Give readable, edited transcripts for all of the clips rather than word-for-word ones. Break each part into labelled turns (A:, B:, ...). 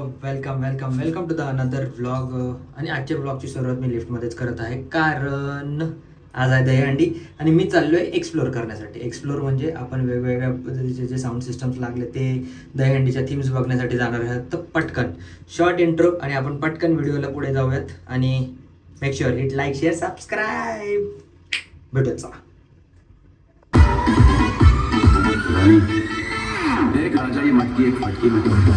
A: Welcome welcome welcome to the another vlog. आणि आजच्या व्लॉगची सुरुवात मी लिफ्टमध्येच करत आहे, कारण आज आहे दहीहंडी आणि मी चाललो आहे एक्सप्लोर करण्यासाठी. एक्सप्लोर म्हणजे आपण वेगवेगळ्या पद्धतीचे जे साऊंड सिस्टम्स लागले ते दहीहंडीच्या थीम्स बघण्यासाठी जाणार आहात. तर पटकन शॉर्ट इंट्रो आणि आपण पटकन व्हिडिओला पुढे जाऊयात. आणि make sure hit like share subscribe. भेटूया.
B: एक राजा ये मटकी एक फटकी में तोड़ता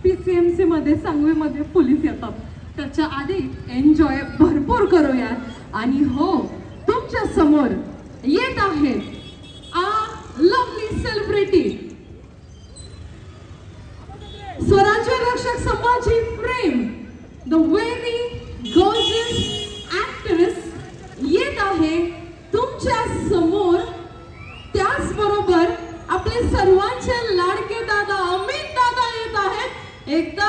C: PCMC मध्ये सांगवीमध्ये पोलीस येतात. त्याच्या आधी एन्जॉय भरपूर करूयात. आणि हो, तुमच्या समोर येत आहे आ लवली सेलिब्रिटी, स्वराज्य रक्षक Sambhaji frame, the very gorgeous actress येत आहे तुमच्या समोर. त्याचबरोबर आपले सर्वांचे लाडके दादा अमित दादा येत आहेत. एकदा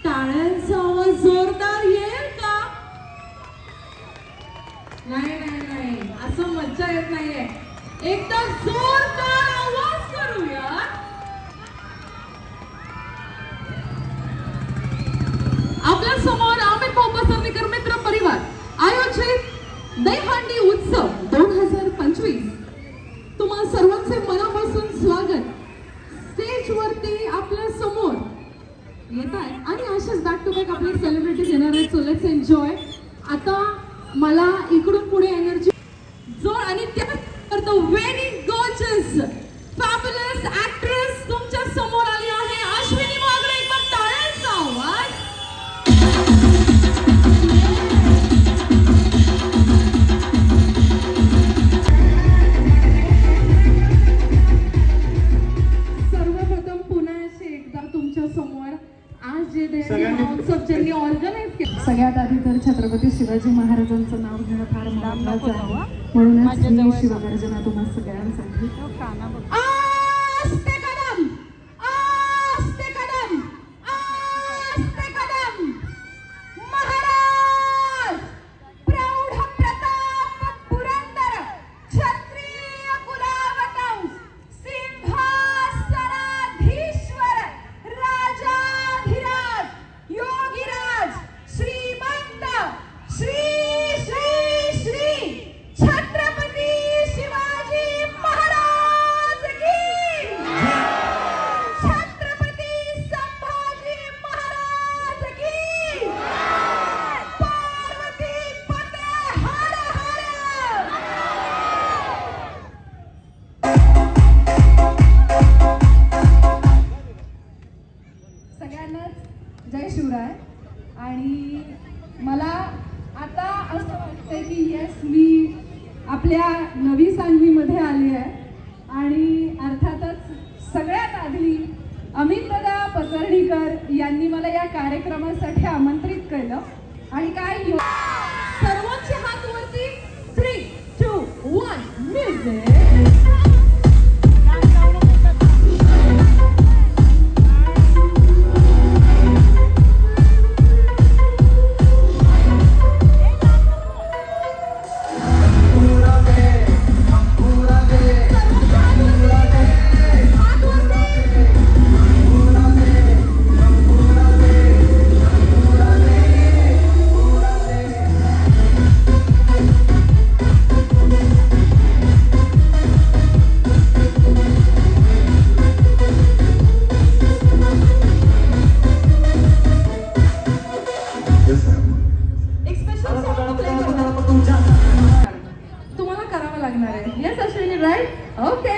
C: टाळ्यांचा आवाज जोरदार येईल का? नाही नाही नाही, असं मज्जा येत नाहीये. एकदा जोरदार आवाज करूया. आपल्या समोर अमित भाऊ पसरनीकर मित्र परिवार आयोजित दहीहंडी उत्सव 2025. तुम्हा सर्वांचे मनापासून स्वागत. स्टेज वरती आपल्या समोर येत आहे आणि अशाच बॅक टू बॅक आपले सेलिब्रिटीज येणार आहेत. So let's enjoy. आता मला इकडून पुढे एनर्जी जोड आणि त्यानंतर the very gorgeous fabulous actress तुमच्या समोर आली आहे, अश्विनी वागळे. एकदा टाळ्यांचा आवाज. सर्वप्रथम पुन्हा असे एकदा तुमच्या समोर आज जे महोत्सव ज्यांनी ऑर्गनाइज केलं, सगळ्यात आधी तर छत्रपती शिवाजी महाराजांचं नाव घेणं फार महत्त्वाचं आहे. म्हणूनच मी शिवगर्जना तुम्हा सगळ्यांसाठी. आस्ते कदम, आस्ते कदम, आस्ते कदम. महाराज प्रौढ प्रताप पुरंदर क्षत्रिय कुलावतंस सिंहासनाधीश्वर राजाधिराज योगीराज श्रीमंत श्री श्री श्री छत्रपती शिवाजी महाराज की, छत्रपती संभाजी महाराज की, पार्वती पते हर हर. सगळ्यांनाच जय शिवराय. आणि मला आता असं वाटतंय की येस, मी आपल्या नवी सांगवीमध्ये आली आहे. आणि अर्थातच सगळ्यात आधी अमितदादा पसर्णीकर यांनी मला या कार्यक्रमासाठी आमंत्रित केलं. आणि काय सर्वांचे हात वरती. 3, 2, 1 म्युझिक. तुम्हाला करावं लागणार आहे. Yes Ashwini, right? ओके.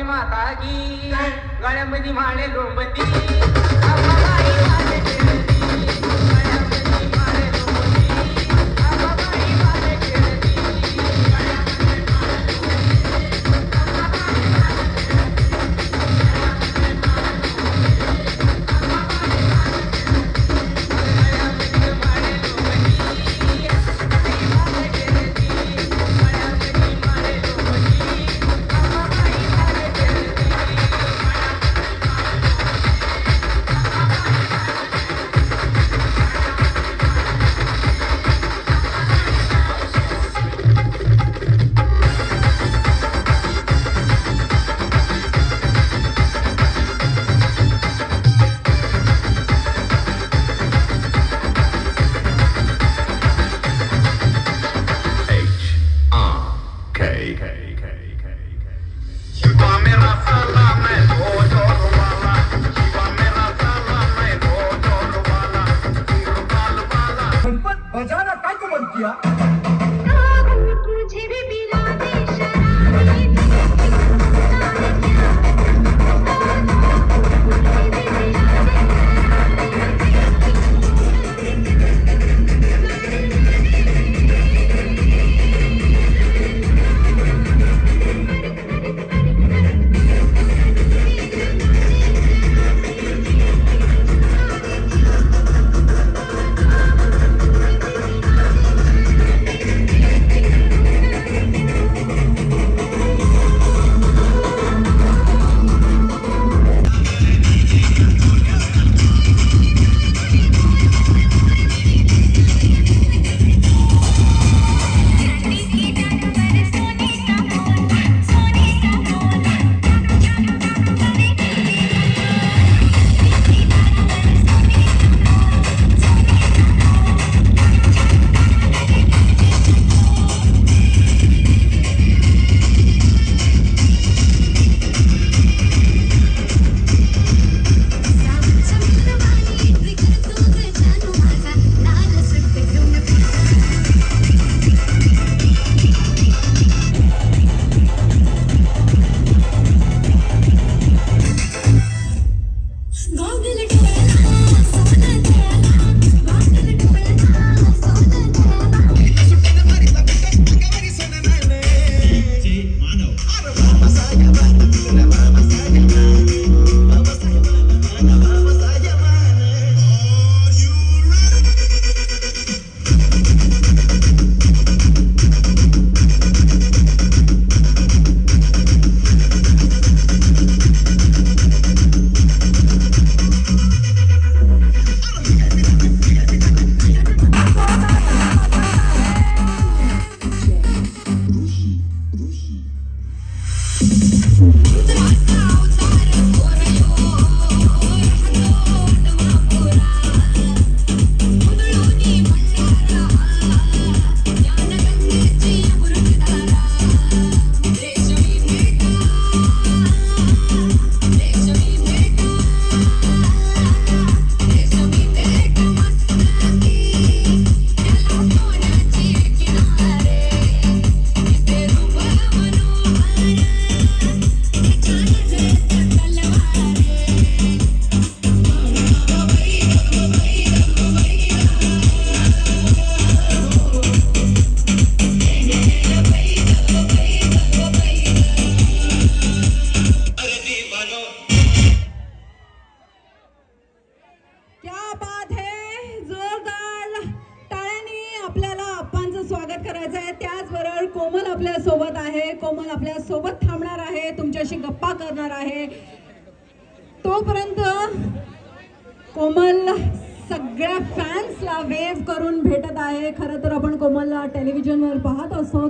D: माता की गळ्यामध्ये माळे लोंबती
E: बजाना काय को बंद किया
F: तुझे भी मिला दे शराब
G: करायचा आहे. त्याचबरोबर कोमल आपल्या सोबत आहे. कोमल आपल्या सोबत थांबणार आहे, तुमच्याशी गप्पा करणार आहे. तोपर्यंत कोमल सगळ्या फॅन्सला वेव्ह करून भेटत आहे. खरं तर आपण कोमलला टेलिव्हिजनवर पाहत असतो.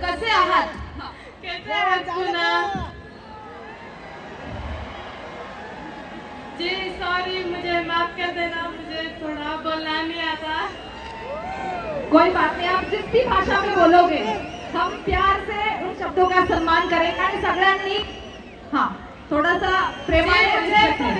C: कसे आहात? कैसे आहात पुन्हा? जी सॉरी, मुझे माफ कर देना, मुझे थोड़ा बोलना नहीं आता. कोई बात नहीं, आप जिस भी भाषा में बोलोगे हम प्यार से उन शब्दों का सम्मान करेंगे आणि सगळ्यांनी थोडासा प्रेमाने